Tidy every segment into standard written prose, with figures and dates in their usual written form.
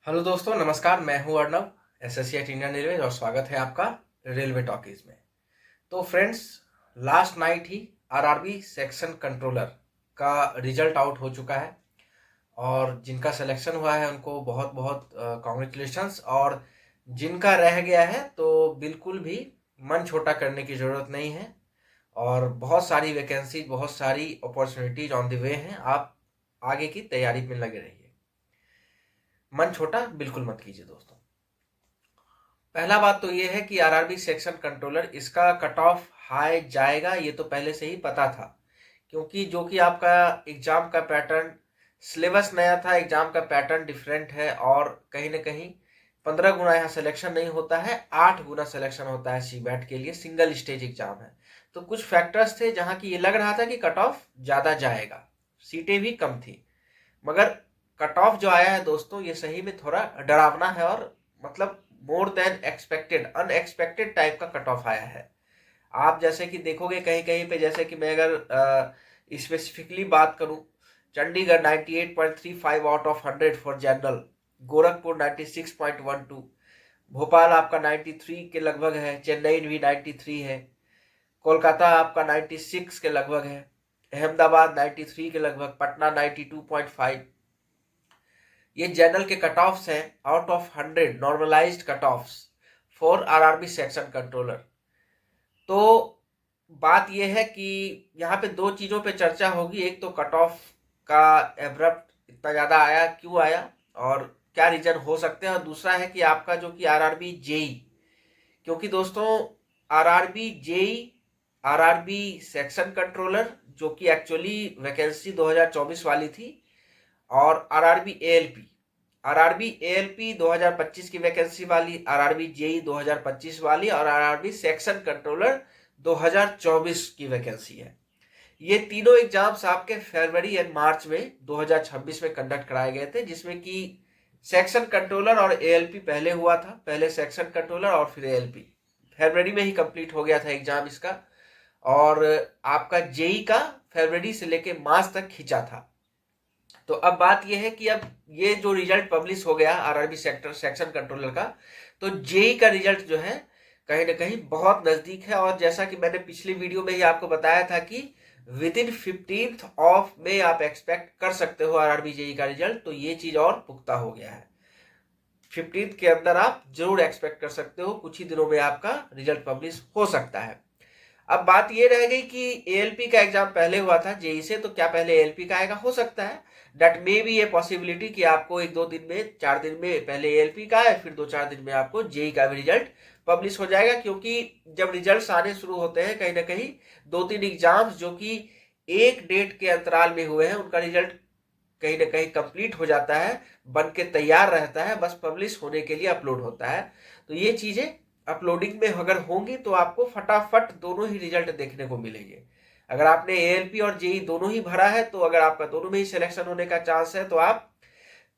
Hello दोस्तों, नमस्कार। मैं हूं Arnav, SSC at Indian railway, और स्वागत है आपका रेलवे टॉकीज में। तो फ्रेंड्स, लास्ट नाइट ही आरआरबी सेक्शन कंट्रोलर का रिजल्ट आउट हो चुका है और जिनका सिलेक्शन हुआ है उनको बहुत बहुत कॉन्ग्रेचुलेशंस। और जिनका रह गया है तो बिल्कुल भी मन छोटा करने की ज़रूरत नहीं है और बहुत सारी वैकेंसीज, बहुत सारी अपॉर्चुनिटीज ऑन द वे हैं। आप आगे की तैयारी में लगे रहिए, मन छोटा बिल्कुल मत कीजिए दोस्तों। पहला बात तो ये है कि आरआरबी सेक्शन कंट्रोलर इसका कट ऑफ हाई जाएगा, ये तो पहले से ही पता था, क्योंकि जो कि आपका एग्जाम का पैटर्न, सिलेबस नया था, एग्जाम का पैटर्न डिफरेंट है और कहीं ना कहीं 15 गुना यहाँ सिलेक्शन नहीं होता है, 8 गुना सिलेक्शन होता है सीबैट के लिए। सिंगल स्टेज एग्जाम है, तो कुछ फैक्टर्स थे जहाँ की ये लग रहा था कि कट ऑफ ज़्यादा जाएगा, सीटें भी कम थी। मगर कट ऑफ जो आया है दोस्तों, ये सही में थोड़ा डरावना है और मतलब more than expected, unexpected type का कट ऑफ आया है। आप जैसे कि देखोगे कहीं कहीं पे, जैसे कि मैं अगर स्पेसिफिकली बात करूं, Chandigarh 98.35 out of 100 for general, Gorakhpur 96.12, Bhopal आपका 93 के लगभग है, चेन्नई भी 93 है, कोलकाता आपका 96 के लगभग है, अहमदाबाद 93 के लगभग, पटना 92.5। ये जनरल के कट ऑफ्स हैं, out of 100 normalized cut offs for RRB section controller. तो बात यह है कि यहाँ पे दो चीज़ों पे चर्चा होगी। एक तो कट ऑफ का एब्रप्ट इतना ज़्यादा आया, क्यों आया और क्या रीजन हो सकते हैं, और दूसरा है कि आपका जो कि आरआरबी जेई, क्योंकि दोस्तों RRB JE, RRB section controller जो कि एक्चुअली वैकेंसी 2024 वाली थी, और आरआरबी एएलपी, आरआरबी एएलपी 2025 की वैकेंसी वाली, आरआरबी जेई 2025 वाली, और आरआरबी सेक्शन कंट्रोलर 2024 की वैकेंसी है। ये तीनों एग्जाम्स आपके फरवरी एंड मार्च में 2026 में कंडक्ट कराए गए थे, जिसमें कि सेक्शन कंट्रोलर और एएलपी पहले हुआ था, पहले सेक्शन कंट्रोलर और फिर एएलपी। फरवरी में ही कंप्लीट हो गया था एग्जाम इसका, और आपका जेई का फरवरी से लेके मार्च तक खींचा था। तो अब बात यह है कि अब ये जो रिजल्ट पब्लिश हो गया आरआरबी सेक्टर सेक्शन कंट्रोलर का, तो जेई का रिजल्ट जो है कहीं ना कहीं बहुत नजदीक है। और जैसा कि मैंने पिछली वीडियो में ही आपको बताया था कि विद इन 15th ऑफ में आप एक्सपेक्ट कर सकते हो आरआरबी जेई का रिजल्ट, तो ये चीज और पुख्ता हो गया है। 15th के अंदर आप जरूर एक्सपेक्ट कर सकते हो, कुछ ही दिनों में आपका रिजल्ट पब्लिश हो सकता है। अब बात ये रह गई कि एएलपी का एग्जाम पहले हुआ था जेई से, तो क्या पहले एएलपी का आएगा? हो सकता है, that may be a possibility कि आपको 1-2 दिन में, 4 दिन में पहले एएलपी का है, फिर 2-4 दिन में आपको जेई का भी रिजल्ट पब्लिश हो जाएगा। क्योंकि जब रिजल्ट आने शुरू होते हैं कहीं ना कहीं 2-3 एग्जाम्स जो कि एक डेट के अंतराल में हुए हैं, उनका रिजल्ट कहीं ना कहीं कंप्लीट हो जाता है, बन के तैयार रहता है, बस पब्लिश होने के लिए अपलोड होता है। तो ये चीजें अपलोडिंग में अगर होंगी तो आपको फटाफट दोनों ही रिजल्ट देखने को मिलेंगे। अगर आपने एएलपी और जेई दोनों ही भरा है, तो अगर आपका दोनों में ही सिलेक्शन होने का चांस है, तो आप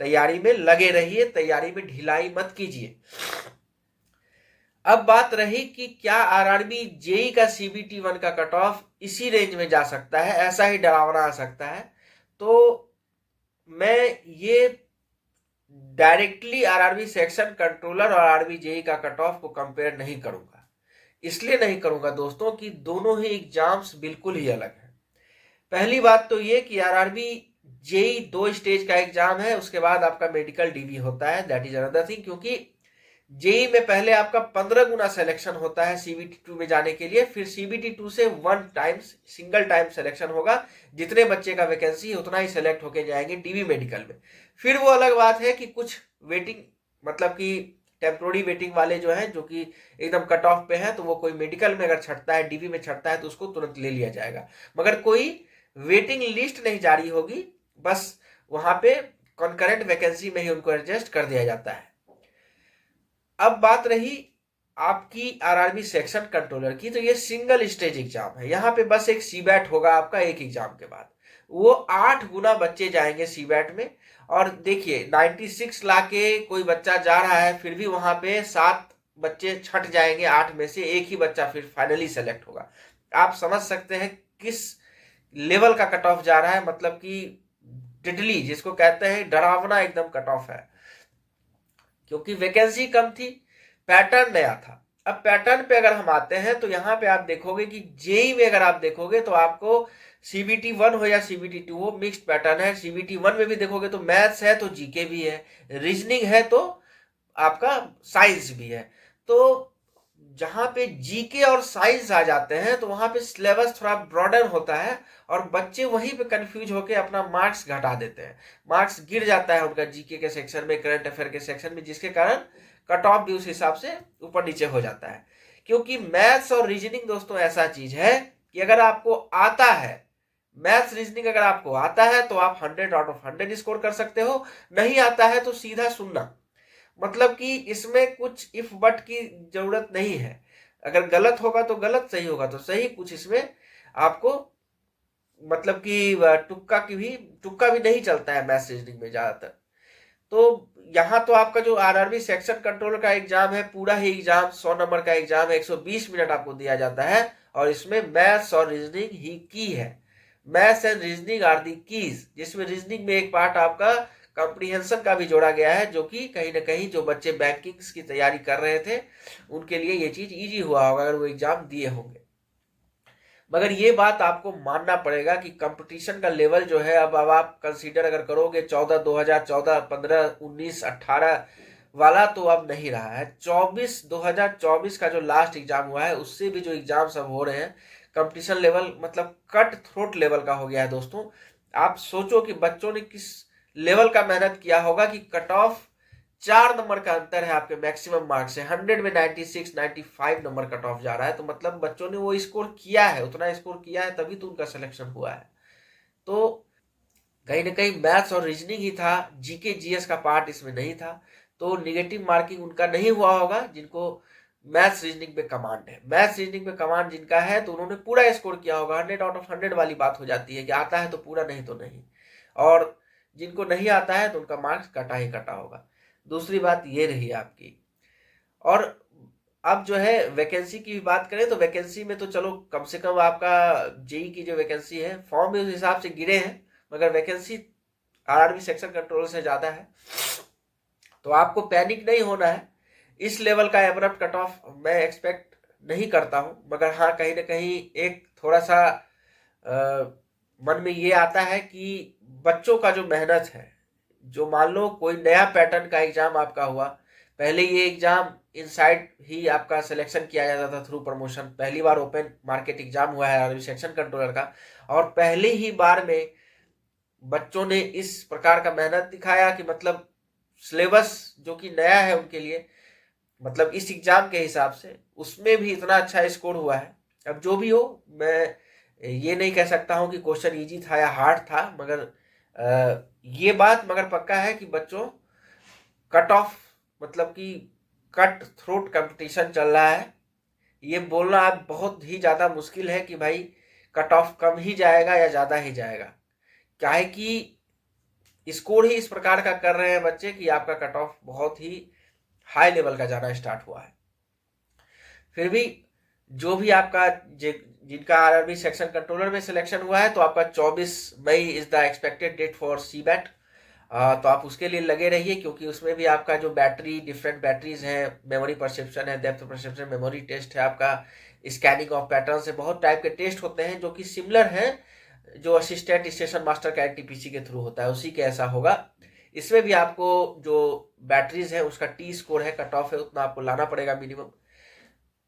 तैयारी में लगे रहिए, तैयारी में ढिलाई मत कीजिए। अब बात रही कि क्या आरआरबी जेई का सीबीटी 1 का कट ऑफ इसी रेंज में जा सकता है, ऐसा ही डरावना आ सकता है? तो मैं ये डायरेक्टली आरआरबी सेक्शन कंट्रोलर और आरआरबी जेई का कट ऑफ को कंपेयर नहीं करूंगा। इसलिए नहीं करूंगा दोस्तों कि दोनों ही एग्जाम्स बिल्कुल ही अलग है। पहली बात तो ये कि आरआरबी जेई 2 स्टेज का एग्जाम है, उसके बाद आपका मेडिकल डीवी होता है, दैट इज अनदर थिंग। क्योंकि जेई में पहले आपका 15 गुना सिलेक्शन होता है सीबीटी 2 में जाने के लिए, फिर सीबीटी 2 से 1 टाइम्स, सिंगल टाइम सिलेक्शन होगा, जितने बच्चे का वैकेंसी है उतना ही सेलेक्ट होके जाएंगे डीवी मेडिकल में। फिर वो अलग बात है कि कुछ वेटिंग, मतलब कि टेम्पोररी वेटिंग वाले जो है, जो कि एकदम कट ऑफ पे है, तो वो कोई मेडिकल में अगर छटता है, डीवी में छटता है, तो उसको तुरंत ले लिया जाएगा। मगर कोई वेटिंग लिस्ट नहीं जारी होगी, बस वहां पे कॉन्करेंट वैकेंसी में ही उनको एडजस्ट कर दिया जाता है। अब बात रही आपकी आरआरबी सेक्शन कंट्रोलर की, तो ये सिंगल स्टेज एग्जाम है। यहाँ पे बस एक सीबैट होगा आपका एक एग्जाम के बाद, वो 8 गुना बच्चे जाएंगे सीबैट में। और देखिए 96 ला के कोई बच्चा जा रहा है, फिर भी वहां पे 7 बच्चे छट जाएंगे, 8 में से एक ही बच्चा फिर फाइनली सेलेक्ट होगा। आप समझ सकते हैं किस लेवल का कट ऑफ जा रहा है, मतलब कि डिडली, जिसको कहते हैं डरावना एकदम कट ऑफ है। क्योंकि वैकेंसी कम थी, पैटर्न नया था। अब पैटर्न पे अगर हम आते हैं तो यहाँ पे आप देखोगे कि जेई में अगर आप देखोगे तो आपको सीबीटी 1 हो या सीबीटी 2 हो, मिक्स्ड पैटर्न है। सीबीटी 1 में भी देखोगे तो मैथ्स है तो जीके भी है, रीजनिंग है तो आपका साइंस भी है। तो जहां पे जीके और साइंस आ जाते हैं तो वहां पे सिलेबस थोड़ा ब्रॉडर होता है और बच्चे वहीं पे कंफ्यूज होकर अपना मार्क्स घटा देते हैं, मार्क्स गिर जाता है उनका जीके के सेक्शन में, करंट अफेयर के सेक्शन में, जिसके कारण कट ऑफ भी उस हिसाब से ऊपर नीचे हो जाता है। क्योंकि मैथ्स और रीजनिंग दोस्तों ऐसा चीज है कि अगर आपको आता है, मैथ्स रीजनिंग अगर आपको आता है तो आप 100 आउट ऑफ 100 स्कोर कर सकते हो, नहीं आता है तो सीधा सुनना। मतलब कि इसमें कुछ इफ बट की जरूरत नहीं है, अगर गलत होगा तो गलत, सही होगा तो सही, कुछ इसमें आपको मतलब कि तुक्का भी नहीं चलता है मैथ्स रीजनिंग में ज्यादातर। तो यहाँ तो आपका जो आरआरबी सेक्शन कंट्रोलर का एग्जाम है, पूरा ही एग्जाम 100 नंबर का एग्जाम है, 120 मिनट आपको दिया जाता है और इसमें मैथ्स और रीजनिंग ही की है। Maths and reasoning are the keys, जिसमें रीजनिंग में एक पार्ट आपका कॉम्प्रिहेंशन का भी जोड़ा गया है, जो कि कहीं ना कहीं जो बच्चे बैंकिंग की तैयारी कर रहे थे उनके लिए ये चीज इजी हुआ होगा अगर वो एग्जाम दिए होंगे। मगर ये बात आपको मानना पड़ेगा कि कंपटीशन का लेवल जो है, अब आप कंसीडर अगर करोगे 14 2014 15 19 18 वाला, तो अब नहीं रहा है। 2024 का जो लास्ट एग्जाम हुआ है उससे भी जो एग्जाम सब हो रहे हैं, कंपटीशन लेवल मतलब कट थ्रोट लेवल का हो गया है दोस्तों। आप सोचो कि बच्चों ने किस लेवल का मेहनत किया होगा कि कट ऑफ 4 नंबर का अंतर है आपके मैक्सिमम मार्क्स से, 100 में 96 95 नंबर कट ऑफ जा रहा है। तो मतलब बच्चों ने वो स्कोर किया है, उतना स्कोर किया है, तभी तो उनका सिलेक्शन हुआ है। तो कहीं ना कहीं मैथ्स और रीजनिंग ही था, जीके जीएस का पार्ट इसमें नहीं था। तो निगेटिव मार्किंग उनका नहीं हुआ होगा जिनको मैथ्स रीजनिंग पे कमांड है। मैथ्स रीजनिंग पे कमांड जिनका है तो उन्होंने पूरा स्कोर किया होगा, 100 आउट ऑफ 100 वाली बात हो जाती है कि आता है तो पूरा, नहीं तो नहीं। और जिनको नहीं आता है तो उनका मार्क्स कटा ही कटा होगा। दूसरी बात ये रही आपकी। और अब जो है वैकेंसी की बात करें तो वैकेंसी में तो चलो कम से कम आपका जेई की जो वैकेंसी है, फॉर्म भी उस हिसाब से गिरे हैं, मगर वैकेंसी आरआरबी सेक्शन कंट्रोल से ज्यादा है। तो आपको पैनिक नहीं होना है, इस लेवल का एब्रप्ट कट ऑफ मैं एक्सपेक्ट नहीं करता हूं। मगर हाँ, कहीं ना कहीं एक थोड़ा सा मन में ये आता है कि बच्चों का जो मेहनत है, जो मान लो कोई नया पैटर्न का एग्जाम आपका हुआ, पहले ये एग्जाम इनसाइड ही आपका सिलेक्शन किया जाता था थ्रू प्रमोशन, पहली बार ओपन मार्केट एग्जाम हुआ है आरआरबी सेक्शन कंट्रोलर का, और पहले ही बार में बच्चों ने इस प्रकार का मेहनत दिखाया कि मतलब सिलेबस जो कि नया है उनके लिए, मतलब इस एग्जाम के हिसाब से उसमें भी इतना अच्छा स्कोर हुआ है। अब जो भी हो, मैं ये नहीं कह सकता हूं कि क्वेश्चन इजी था या हार्ड था, मगर ये बात मगर पक्का है कि बच्चों कट ऑफ मतलब कि कट थ्रोट कंपटीशन चल रहा है। ये बोलना अब बहुत ही ज्यादा मुश्किल है कि भाई कट ऑफ कम ही जाएगा या ज्यादा ही जाएगा, क्या है कि स्कोर ही इस प्रकार का कर रहे हैं बच्चे कि आपका कट ऑफ बहुत ही हाई लेवल का जाना स्टार्ट हुआ है। फिर भी जो भी आपका जिनका आरआरबी सेक्शन कंट्रोलर में सिलेक्शन हुआ है, तो आपका 24 May is the expected date for CBAT. तो आप उसके लिए लगे रहिए, क्योंकि उसमें भी आपका जो डिफरेंट बैटरीज हैं, मेमोरी परसेप्शन है, डेप्थ परसेप्शन, मेमोरी टेस्ट है, आपका स्कैनिंग ऑफ पैटर्न से, बहुत टाइप के टेस्ट होते हैं जो कि सिमिलर है जो असिस्टेंट स्टेशन मास्टर का एनटीपीसी के थ्रू होता है, उसी के ऐसा होगा। इसमें भी आपको जो बैटरीज है उसका टी स्कोर है, कट ऑफ है, उतना आपको लाना पड़ेगा मिनिमम।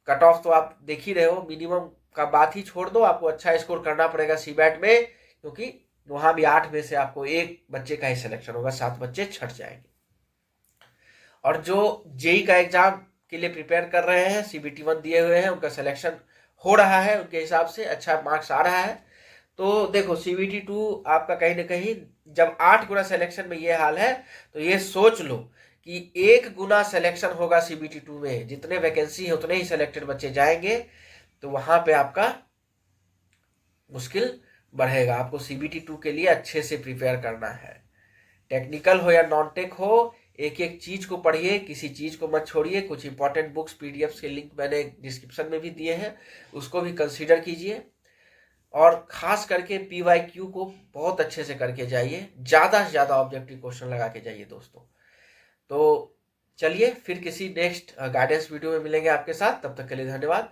कट ऑफ तो आप देख ही रहे हो, मिनिमम का बात ही छोड़ दो, आपको अच्छा स्कोर करना पड़ेगा सीबैट में, क्योंकि वहां भी 8 में से आपको एक बच्चे का ही सिलेक्शन होगा, 7 बच्चे छट जाएंगे। और जो जेई का एग्जाम के लिए प्रिपेयर कर रहे हैं, सीबीटी 1 दिए हुए हैं, उनका सिलेक्शन हो रहा है, उनके हिसाब से अच्छा मार्क्स आ रहा है। तो देखो सीबीटी 2 आपका कहीं ना कहीं जब 8 गुना सिलेक्शन में ये हाल है, तो ये सोच लो कि 1 गुना सिलेक्शन होगा सीबीटी 2 में, जितने वैकेंसी है उतने ही सिलेक्टेड बच्चे जाएंगे, तो वहां पे आपका मुश्किल बढ़ेगा। आपको सीबीटी 2 के लिए अच्छे से प्रिपेयर करना है, टेक्निकल हो या नॉन टेक हो, एक एक चीज को पढ़िए, किसी चीज को मत छोड़िए। कुछ इंपॉर्टेंट बुक्स पीडीएफ के लिंक मैंने डिस्क्रिप्शन में भी दिए हैं, उसको भी कंसीडर कीजिए। और खास करके पीवाईक्यू को बहुत अच्छे से करके जाइए, ज्यादा से ज्यादा ऑब्जेक्टिव क्वेश्चन लगा के जाइए दोस्तों। तो चलिए फिर किसी नेक्स्ट गाइडेंस वीडियो में मिलेंगे आपके साथ, तब तक के लिए धन्यवाद।